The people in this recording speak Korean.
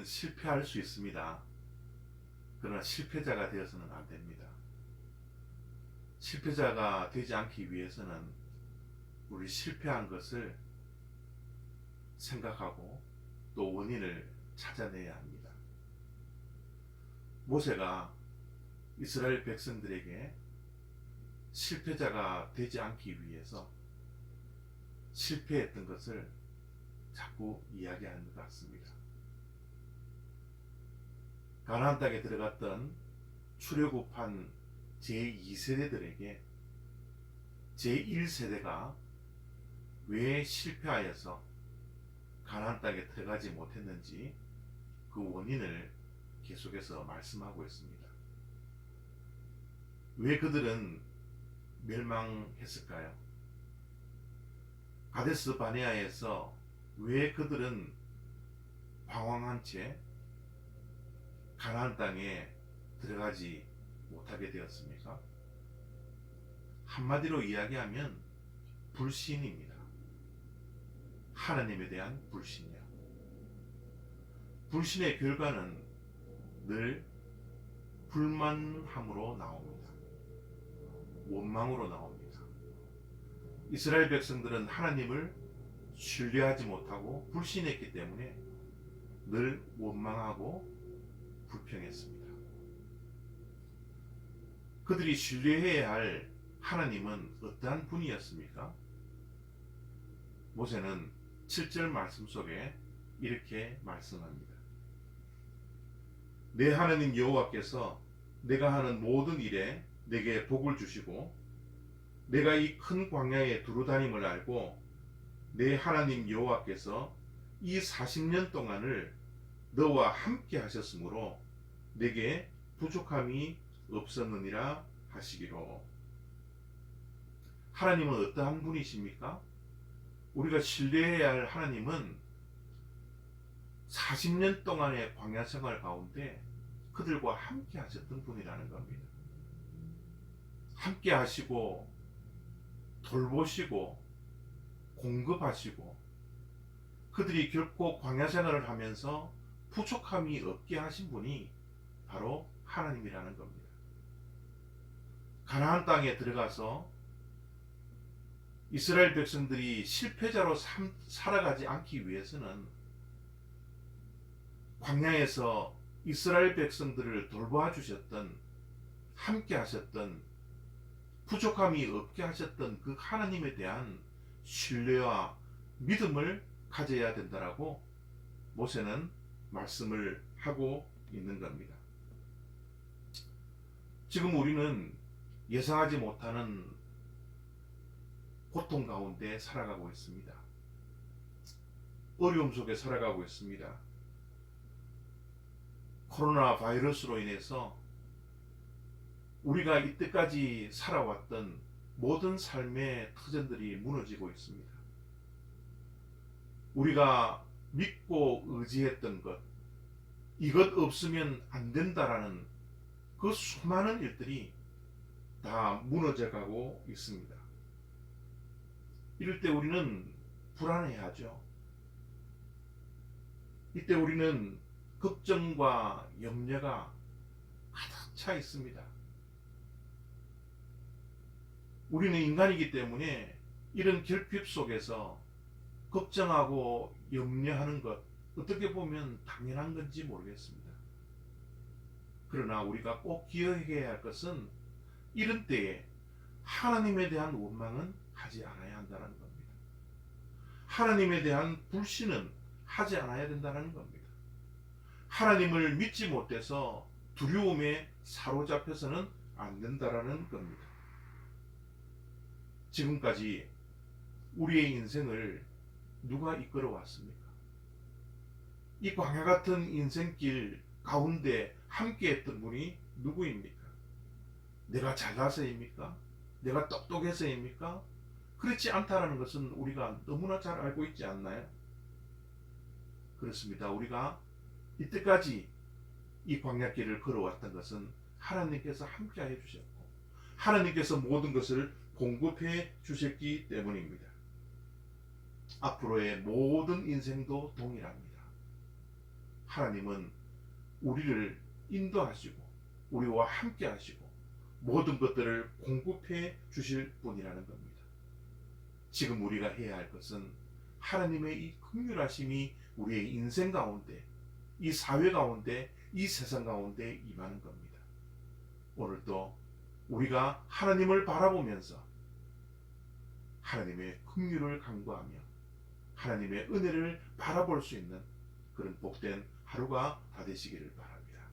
우리는 실패할 수 있습니다. 그러나 실패자가 되어서는 안 됩니다. 실패자가 되지 않기 위해서는 우리 실패한 것을 생각하고 또 원인을 찾아내야 합니다. 모세가 이스라엘 백성들에게 실패자가 되지 않기 위해서 실패했던 것을 자꾸 이야기하는 것 같습니다. 가나안 땅에 들어갔던 출애굽한 제2세대들에게 제1세대가 왜 실패하여서 가나안 땅에 들어가지 못했는지 그 원인을 계속해서 말씀하고 있습니다. 왜 그들은 멸망했을까요? 가데스 바네아에서 왜 그들은 방황한 채 가나안 땅에 들어가지 못하게 되었습니까? 한마디로 이야기하면 불신입니다. 하나님에 대한 불신이요. 불신의 결과는 늘 불만함으로 나옵니다. 원망으로 나옵니다. 이스라엘 백성들은 하나님을 신뢰하지 못하고 불신했기 때문에 늘 원망하고 불평했습니다. 그들이 신뢰해야 할 하나님은 어떠한 분이었습니까? 모세는 7절 말씀 속에 이렇게 말씀합니다. 내 하나님 여호와께서 내가 하는 모든 일에 내게 복을 주시고 내가 이 큰 광야에 두루다님을 알고 내 하나님 여호와께서 이 40년 동안을 너와 함께 하셨으므로 내게 부족함이 없었느니라 하시기로. 하나님은 어떠한 분이십니까? 우리가 신뢰해야 할 하나님은 40년 동안의 광야 생활 가운데 그들과 함께 하셨던 분이라는 겁니다. 함께 하시고 돌보시고 공급하시고 그들이 결코 광야 생활을 하면서 부족함이 없게 하신 분이 바로 하나님이라는 겁니다. 가나안 땅에 들어가서 이스라엘 백성들이 실패자로 살아가지 않기 위해서는 광야에서 이스라엘 백성들을 돌보아 주셨던, 함께 하셨던, 부족함이 없게 하셨던 그 하나님에 대한 신뢰와 믿음을 가져야 된다라고 모세는 말씀을 하고 있는 겁니다. 지금 우리는 예상하지 못하는 고통 가운데 살아가고 있습니다. 어려움 속에 살아가고 있습니다. 코로나 바이러스로 인해서 우리가 이때까지 살아왔던 모든 삶의 터전들이 무너지고 있습니다. 우리가 믿고 의지했던 것, 이것 없으면 안 된다라는 그 수많은 일들이 다 무너져가고 있습니다. 이럴 때 우리는 불안해하죠. 이때 우리는 걱정과 염려가 가득 차 있습니다. 우리는 인간이기 때문에 이런 결핍 속에서 걱정하고 염려하는 것, 어떻게 보면 당연한 건지 모르겠습니다. 그러나 우리가 꼭 기억해야 할 것은 이런 때에 하나님에 대한 원망은 하지 않아야 한다는 겁니다. 하나님에 대한 불신은 하지 않아야 된다는 겁니다. 하나님을 믿지 못해서 두려움에 사로잡혀서는 안 된다는 겁니다. 지금까지 우리의 인생을 누가 이끌어 왔습니까? 이 광야 같은 인생길 가운데 함께 했던 분이 누구입니까? 내가 잘나서입니까? 내가 똑똑해서입니까? 그렇지 않다는 것은 우리가 너무나 잘 알고 있지 않나요? 그렇습니다. 우리가 이때까지 이 광야길을 걸어왔던 것은 하나님께서 함께해 주셨고 하나님께서 모든 것을 공급해 주셨기 때문입니다. 앞으로의 모든 인생도 동일합니다. 하나님은 우리를 인도하시고 우리와 함께 하시고 모든 것들을 공급해 주실 분이라는 겁니다. 지금 우리가 해야 할 것은 하나님의 이 긍휼하심이 우리의 인생 가운데, 이 사회 가운데, 이 세상 가운데 임하는 겁니다. 오늘도 우리가 하나님을 바라보면서 하나님의 긍휼을 간구하며 하나님의 은혜를 바라볼 수 있는 그런 복된 하루가 다 되시기를 바랍니다.